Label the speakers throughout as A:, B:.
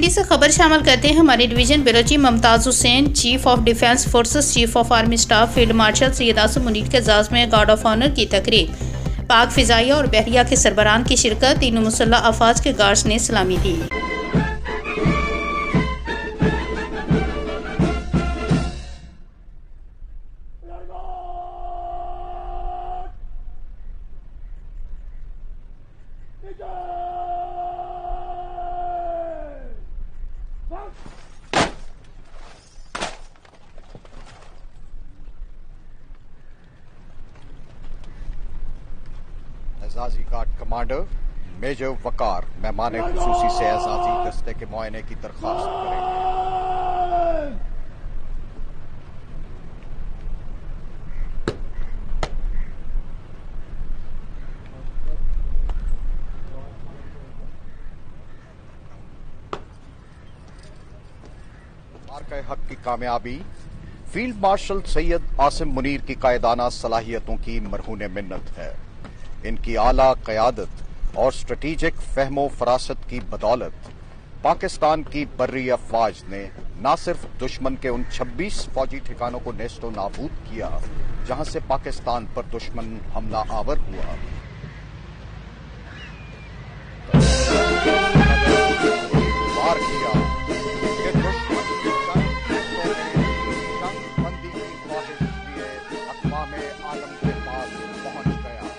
A: रावलपिंडी से खबर शामिल करते हैं। हमारी division bureau chief Mumtaz Hussain, chief of defence forces, chief of army staff, field marshal Syed Asim Munir के एजाज में गार्ड ऑफ ऑनर की तकरीब। पाक फिजाइया और बहरिया के सरबराहान की शिरकत। तीनों मुसल्लह अफवाज के गार्ड्स ने सलामी दी।
B: एजाजी गार्ड कमांडर मेजर वकार मेहमान खुसूसी से एजाजी दस्ते के मुआयने की दरख्वास्त करेंगे। मार्के हक की कामयाबी फील्ड मार्शल सैयद आसिम मुनीर की कायदाना सलाहियतों की मरहून मिन्नत है। इनकी आला क़यादत और स्ट्रेटेजिक फहमो फरासत की बदौलत पाकिस्तान की बर्री अफवाज ने न सिर्फ दुश्मन के उन 26 फौजी ठिकानों को नेस्तो नाबूद किया जहां से पाकिस्तान पर दुश्मन हमला आवर हुआ, वार किया कि दुश्मन की जंगबंदी की ख्वाहिश लिए अक़वामे आलम के पास पहुंच गया।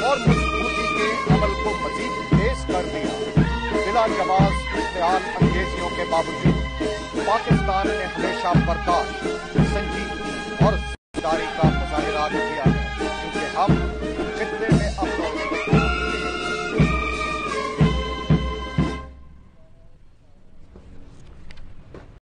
B: और मजबूती के अमल को मजीद तेज कर दिया। बिला जवाब इश्तिहाल अंगेजियों के बावजूद पाकिस्तान ने हमेशा बर्दाश्त, संजीदगी